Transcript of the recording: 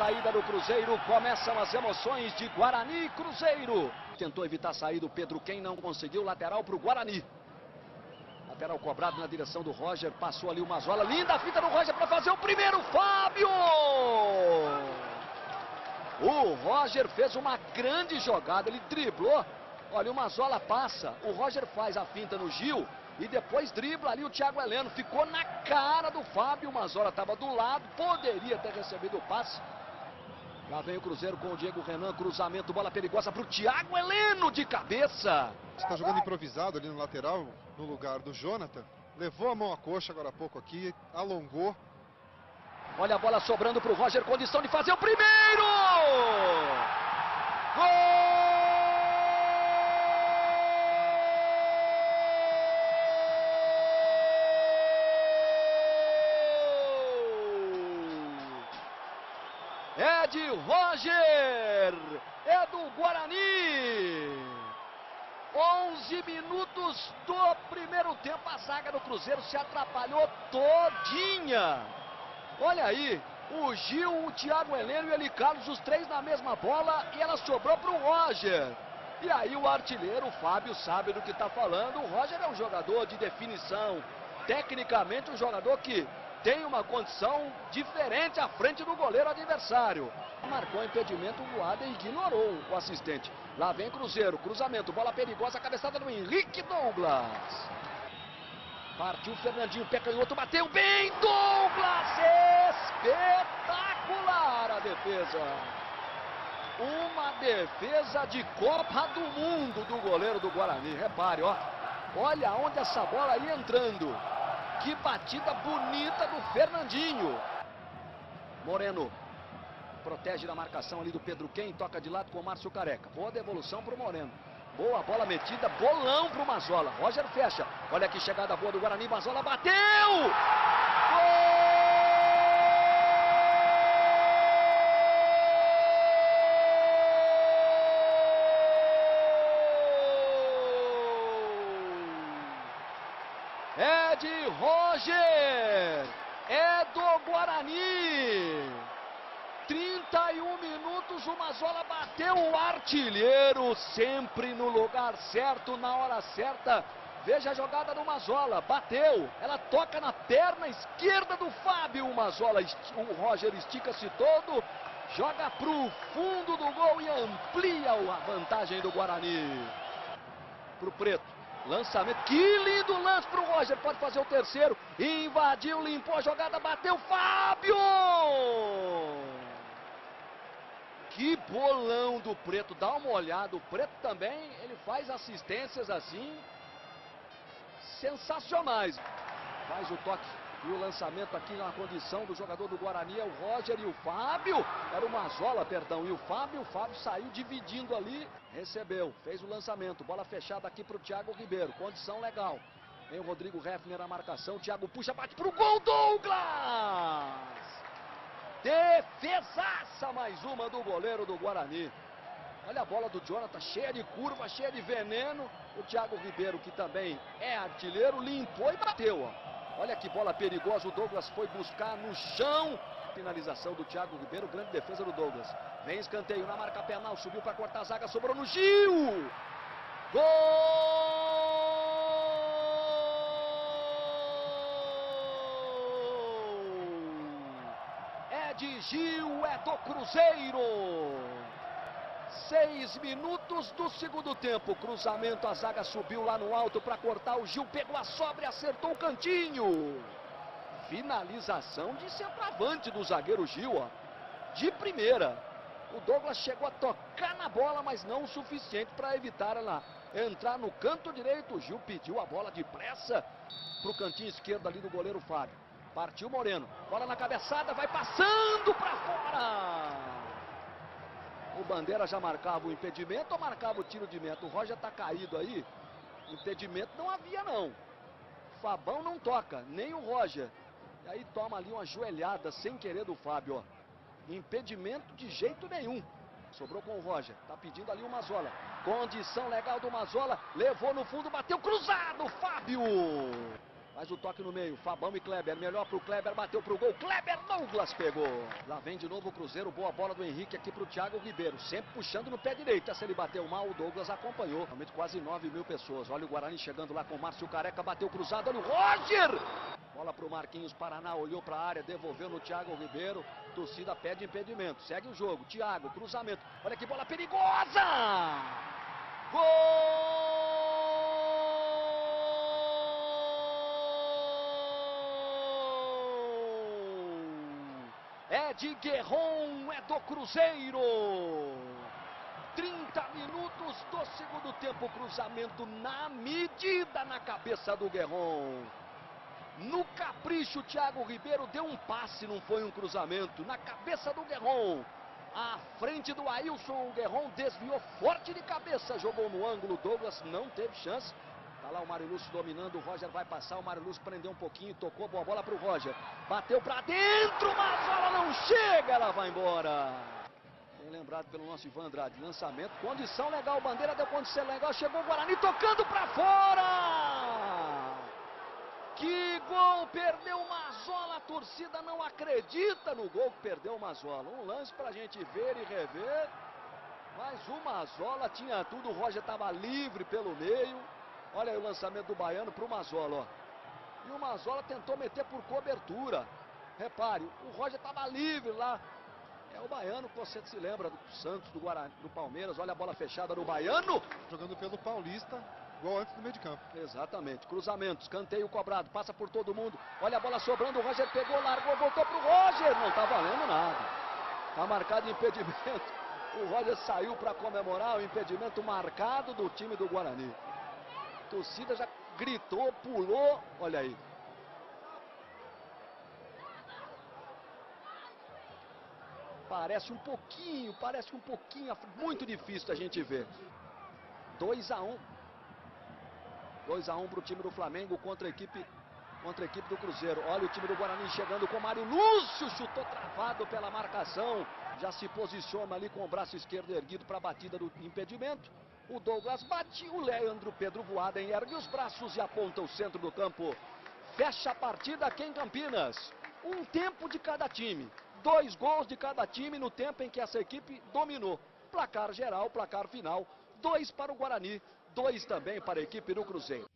saída do Cruzeiro, começam as emoções de Guarani e Cruzeiro. Tentou evitar a saída o Pedro Quem, não conseguiu, lateral para o Guarani. Lateral cobrado na direção do Roger, passou ali o Mazzola, linda a fita do Roger para fazer o primeiro, Fábio! O Roger fez uma grande jogada, ele driblou, olha o Mazzola passa, o Roger faz a finta no Gil e depois dribla ali o Thiago Heleno, ficou na cara do Fábio, o Mazzola estava do lado, poderia ter recebido o passe. Lá vem o Cruzeiro com o Diego Renan, cruzamento, bola perigosa para o Thiago Heleno de cabeça. Está jogando improvisado ali no lateral, no lugar do Jonathan. Levou a mão à coxa agora há pouco aqui, alongou. Olha a bola sobrando para o Roger, condição de fazer o primeiro! Gol! É de Roger, é do Guarani. 11 minutos do primeiro tempo, a zaga do Cruzeiro se atrapalhou todinha. Olha aí, o Gil, o Thiago Heleno e o Eli Carlos, os três na mesma bola e ela sobrou para o Roger. E aí o artilheiro, o Fábio, sabe do que está falando. O Roger é um jogador de definição, tecnicamente um jogador que tem uma condição diferente à frente do goleiro adversário. Marcou impedimento, o Voada ignorou o assistente. Lá vem Cruzeiro, cruzamento, bola perigosa, cabeçada do Henrique Douglas. Partiu Fernandinho, pé canhoto, bateu bem, Douglas! Espetacular a defesa. Uma defesa de Copa do Mundo do goleiro do Guarani. Repare, ó. Olha onde essa bola ia entrando. Que batida bonita do Fernandinho. Moreno protege da marcação ali do Pedro Quem, toca de lado com o Márcio Careca. Boa devolução para o Moreno. Boa bola metida, bolão para o Mazzola. Roger fecha. Olha que chegada boa do Guarani. Mazzola bateu! Gol! É de Roger, é do Guarani. 31 minutos, o Mazzola bateu, o artilheiro sempre no lugar certo, na hora certa. Veja a jogada do Mazzola, bateu, ela toca na perna esquerda do Fábio. O Mazzola, o Roger estica-se todo, joga pro fundo do gol e amplia a vantagem do Guarani. Pro Preto. Lançamento, que lindo lance para o Roger, pode fazer o terceiro, invadiu, limpou a jogada, bateu, Fábio! Que bolão do Preto, dá uma olhada, o Preto também, ele faz assistências assim, sensacionais. Faz o toque e o lançamento aqui na condição do jogador do Guarani é o Roger e o Fábio, era o Mazzola, perdão, e o Fábio saiu dividindo ali, recebeu, fez o lançamento, bola fechada aqui para o Thiago Ribeiro, condição legal. Vem o Rodrigo Heffner na marcação, o Thiago puxa, bate para o gol, Douglas! Defesaça mais uma do goleiro do Guarani. Olha a bola do Jonathan, cheia de curva, cheia de veneno. O Thiago Ribeiro, que também é artilheiro, limpou e bateu, ó. Olha que bola perigosa, o Douglas foi buscar no chão. Finalização do Thiago Ribeiro, grande defesa do Douglas. Vem escanteio na marca penal, subiu para cortar a zaga, sobrou no Gil. Gol! É de Gil, é do Cruzeiro. 6 minutos do segundo tempo, cruzamento, a zaga subiu lá no alto para cortar, o Gil pegou a sobra e acertou o cantinho. Finalização de centroavante do zagueiro Gil, ó, de primeira. O Douglas chegou a tocar na bola, mas não o suficiente para evitar ela entrar no canto direito. O Gil pediu a bola de pressa para o cantinho esquerdo ali do goleiro Fábio. Partiu Moreno, bola na cabeçada, vai passando para fora. O Bandeira já marcava o impedimento ou marcava o tiro de meta? O Roger tá caído aí. Impedimento não havia, não. Fabão não toca, nem o Roger. E aí toma ali uma joelhada sem querer do Fábio, ó. Impedimento de jeito nenhum. Sobrou com o Roger. Tá pedindo ali o Mazzola. Condição legal do Mazzola. Levou no fundo, bateu cruzado, Fábio. Faz o toque no meio, Fabão e Kleber, melhor pro Kleber, bateu pro gol, Kleber, Douglas pegou. Lá vem de novo o Cruzeiro, boa bola do Henrique aqui pro Thiago Ribeiro, sempre puxando no pé direito. Se ele bateu mal, o Douglas acompanhou. Realmente quase 9.000 pessoas. Olha o Guarani chegando lá com o Márcio Careca, bateu cruzado, olha o Roger! Bola pro Marquinhos Paraná, olhou pra área, devolveu no Thiago Ribeiro. Torcida pede impedimento, segue o jogo, Thiago, cruzamento, olha que bola perigosa! Gol! É de Guerron, é do Cruzeiro. 30 minutos do segundo tempo, cruzamento na medida na cabeça do Guerron. No capricho, Thiago Ribeiro deu um passe, não foi um cruzamento, na cabeça do Guerron. À frente do Ailson, o Guerron desviou forte de cabeça, jogou no ângulo, Douglas não teve chance. Tá lá o Mário Lúcio dominando, o Roger vai passar, o Mário Lúcio prendeu um pouquinho, tocou, boa bola pro Roger. Bateu pra dentro, mas a bola não chega, ela vai embora. Bem lembrado pelo nosso Ivan Andrade, lançamento, condição legal, bandeira deu condição legal, chegou o Guarani tocando pra fora. Que gol, perdeu o Mazzola, a torcida não acredita no gol que perdeu o Mazzola. Um lance pra gente ver e rever, mas o Mazzola tinha tudo, o Roger estava livre pelo meio. Olha aí o lançamento do Baiano pro Mazzola, ó. E o Mazzola tentou meter por cobertura. Repare, o Roger estava livre lá. É o Baiano que você se lembra do Santos, do Guarani, do Palmeiras. Olha a bola fechada do Baiano. Jogando pelo Paulista, igual antes do meio de campo. Exatamente, cruzamento, escanteio cobrado, passa por todo mundo. Olha a bola sobrando, o Roger pegou, largou, voltou pro Roger. Não tá valendo nada. Tá marcado impedimento. O Roger saiu para comemorar o impedimento marcado do time do Guarani. A torcida já gritou, pulou, olha aí. Parece um pouquinho, muito difícil da gente ver. 2-1. 2-1 para o time do Flamengo contra a equipe do Cruzeiro. Olha o time do Guarani chegando com o Mário Lúcio, chutou travado pela marcação. Já se posiciona ali com o braço esquerdo erguido para a batida do impedimento. O Douglas bate, o Leandro Pedro Voaden ergue os braços e aponta o centro do campo. Fecha a partida aqui em Campinas. Um tempo de cada time. 2 gols de cada time no tempo em que essa equipe dominou. Placar geral, placar final. 2 para o Guarani, 2 também para a equipe do Cruzeiro.